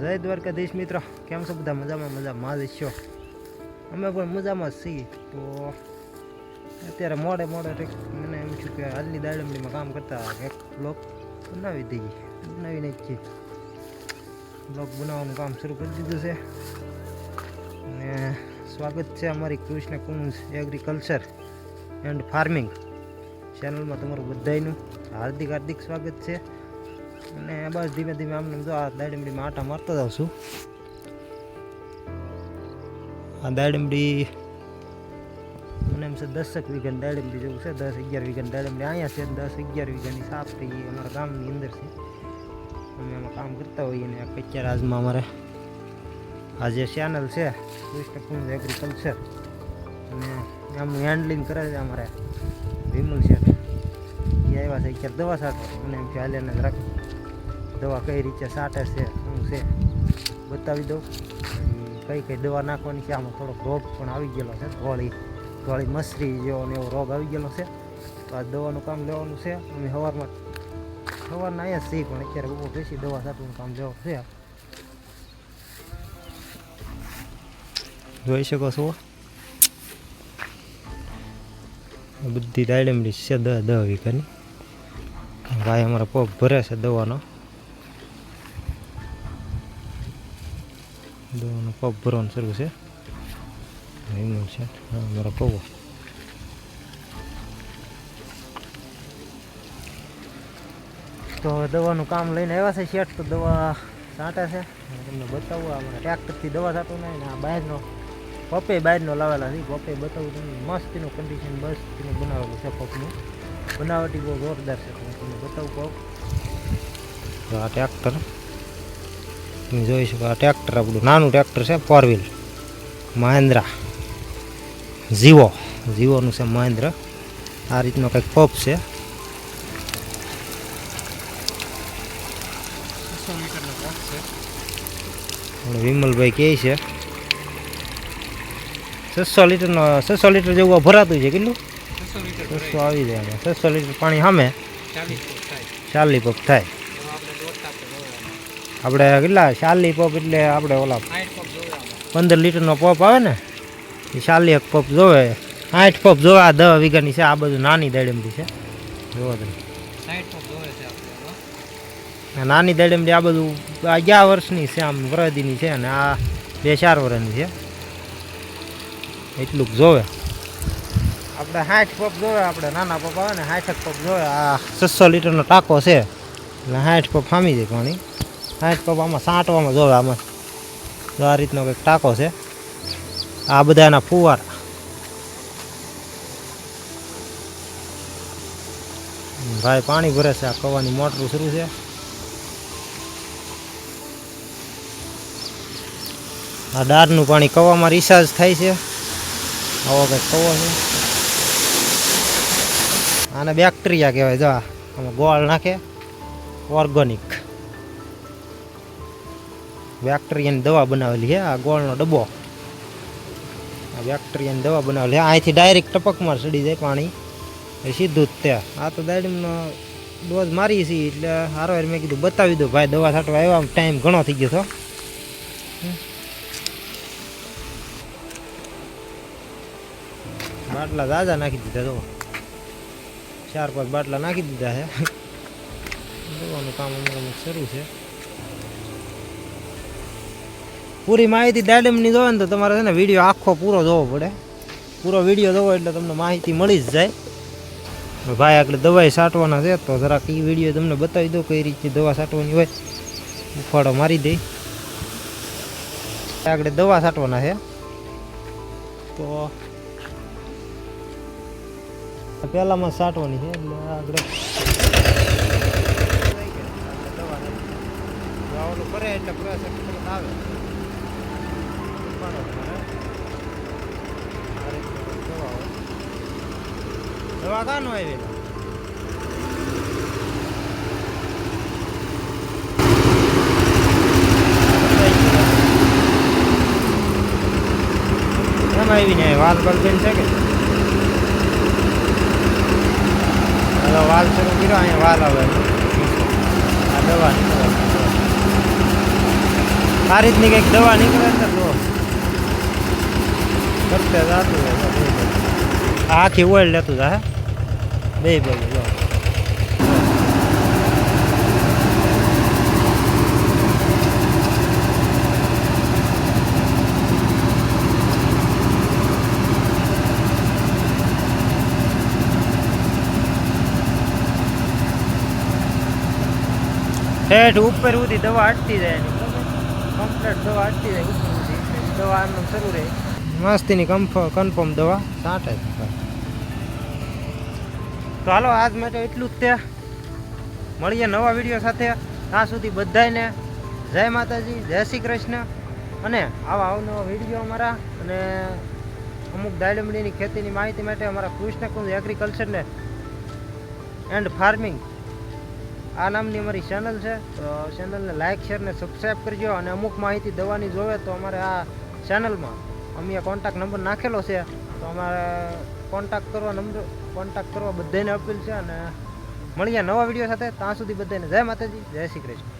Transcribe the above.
જય દ્વારકાધીશ મિત્રો, કેમ છો બધા? મજામાં જ છો? અમે પણ મજામાં જ છીએ. તો અત્યારે મોડે મને એમ છું કે આજની દાડમડીમાં કામ કરતા એક બ્લોગ બનાવીને જ છીએ. બ્લોગ બનાવવાનું કામ શરૂ કરી દીધું છે અને સ્વાગત છે અમારી કૃષ્ણ કુંજ એગ્રીકલ્ચર એન્ડ ફાર્મિંગ ચેનલમાં. તમારું બધાનું હાર્દિક સ્વાગત છે. અને બસ ધીમે ધીમે આમને જો આ દાડમડીમાં આટા મારતો જાઉં છું. આ દાડમડી મને એમ છે 10 વીઘાની દાડમડી જેવું છે. 10-11 વીઘાની દાડમડી અહીંયા છે. 10-11 વીઘાની સાપરી અમારા ગામની અંદર છે. અમે એમાં કામ કરતા હોઈએ. અને અત્યારે આજમાં અમારે આ જે ચેનલ છે કૃષ્ણ કુંજ એગ્રીકલ્ચર, અને આમનું હેન્ડલિંગ કરે છે અમારે વિમલ છે. એ આવ્યા છે અત્યારે દવા છાંટવા. મને એમ કે હાલ્યાને જરાક દવા કઈ રીતે છાંટે છે શું છે બતાવી દઉં. કઈ દવા નાખવાની છે. આમાં થોડોક રોગ પણ આવી ગયેલો છે, ધોળી મસરી જેવો ને એવો રોગ આવી ગયેલો છે. તો આ દવાનું કામ લેવાનું છે. અમે સવારના અહીંયા જ છીએ, પણ અત્યારે બહુ બેસી દવા છાંટવાનું કામ જેવો છે. જોઈ શકો છો બધી દાડમડી છે 10 વીઘાની. ભાઈ અમારા પગ ભરે છે દવાનો પગ ભરવાનું શરૂ છે. હિમલ છે અમારા પગો. તો દવાનું કામ લઈને આવ્યા છે શેઠ. તો દવા છાંટે છે. તમને બતાવું અમારા ટ્રેક્ટરથી દવા છાંટવું નહીં. ને આ બહારનો બહારનો લાવેલા છે. પપ્પે બતાવું તમને મસ્તીનું કન્ડિશન મસ્તીનું બનાવેલું છે. પગનું બનાવટી બહુ જોરદાર છે. તમને બતાવું પગ. આ ટ્રેક્ટર તમે જોઈ શકો. આ ટ્રેક્ટર આપણું નાનું ટ્રેક્ટર છે, 4 વ્હીલ મહેન્દ્રા જીવોનું છે મહેન્દ્ર. આ રીતનો કંઈક પંપ છે. 600 લીટરનો પંપ છે. વિમલભાઈ કહે છે 600 લીટર જેવું ભરાતું છે. કેટલું? 600 આવી જાય. 600 લીટર પાણી સામે 40 પંપ થાય. આપણે કેટલા 40 પંપ એટલે આપણે ઓલા 15 લીટરનો પંપ આવે ને, એ 40 પંપ જોવે. 60 પંપ જોવે. આ 10 વીઘાની છે. આ બધું નાની દાડમડી છે. જોવો તમે 60 પંપ જોવે છે. નાની દાડમડી આ બધું 11 વર્ષની છે. આમ વરદીની છે. અને આ 2-4 વર્ષની છે. એટલું જોવે. આપણે 60 પંપ જોવે. આપણે નાના પંપ આવે ને 60 પંપ જોવે. આ 600 લીટરનો ટાંકો છે એટલે 60 પંપ ફામી જાય પાણી. 60 પંપ આમાં છાંટવામાં જોવે. આમાં આ રીતનો કંઈક ટાંકો છે. આ બધા એના ફુવારા. ભાઈ પાણી ભરે છે. આ કવાની મોટર શરૂ છે. આ ડારનું પાણી કવામાં રિચાર્જ થાય છે. આવો કંઈક કવો છે. આને બેક્ટેરિયા કહેવાય. જો આમાં ગોળ નાખે, ઓર્ગોનિક બેક્ટેરિયાની દવા બનાવેલી છે. આ ગોળનો ડબ્બો. આ બેક્ટેરિયાની દવા બનાવેલી છે. અહીંથી ડાયરેક્ટ ટપકમાં ચડી જાય પાણી, એ સીધું જ તે. આ તો દાડમનો ડોઝ મારી છીએ એટલે હારો મેં કીધું બતાવી દઉં. ભાઈ દવા છાંટવા આવ્યા, ટાઈમ ઘણો થઈ ગયો હતો. બાટલા દાદા નાખી દીધા. તો 4-5 બાટલા નાખી દીધા છે. દવાનું કામ અમારું શરૂ છે. પૂરી માહિતી દાડમની જોવે ને તો તમારે છે ને વિડીયો આખો પૂરો જોવો પડે. પૂરો વિડીયો જોવો એટલે તમને માહિતી મળી જ જાય. ભાઈ આગળ દવાઈ છાંટવાના છે તો જરાક એ વિડીયો તમને બતાવી દો કઈ રીતની દવા છાંટવાની હોય. ઉફાળો મારી દઈ. આગળ દવા છાંટવાના છે તો પહેલામાં છાંટવાની છે. એટલે આગળ દવાનું કરે એટલે પ્રેશર આવે. દવા કાનો આવી એમ આવીને વાલ બલ બેન છે કે વાલ શરૂ કર્યો. અહીંયા વાલ આવે આ દવા આ રીતની કંઈક દવા નીકળે છે તો કરતે જાતું આખી ઓઇલ લેતું જા બે બાજુ જો ઠેઠ ઉપર સુધી દવા અટતી જાય એની કમ્પ્લીટ દવા અટતી જાય ઉપર સુધી દવા આમ શરૂ રહે મસ્તીની કન્ફર્મ દવા છાંટે તો હાલો આજ માટે એટલું જ તે મળીએ નવા વિડીયો સાથે ત્યાં સુધી બધાને જય માતાજી જય શ્રી કૃષ્ણ અને આવા અવનવા વિડીયો અમારા અને અમુક દાડમડીની ખેતીની માહિતી માટે અમારા કૃષ્ણકુંજ એગ્રીકલ્ચરને એન્ડ ફાર્મિંગ આ નામની અમારી ચેનલ છે તો ચેનલને લાઇક શેર ને સબસ્ક્રાઈબ કરજો અને અમુક માહિતી દવાની જોવે તો અમારે આ ચેનલમાં અમે કોન્ટેક્ટ નંબર નાખેલો છે તો અમારે કોન્ટેક્ટ કરવા બધાને અપીલ છે અને મળીએ નવા વિડીયો સાથે ત્યાં સુધી બધાને જય માતાજી જય શ્રી કૃષ્ણ.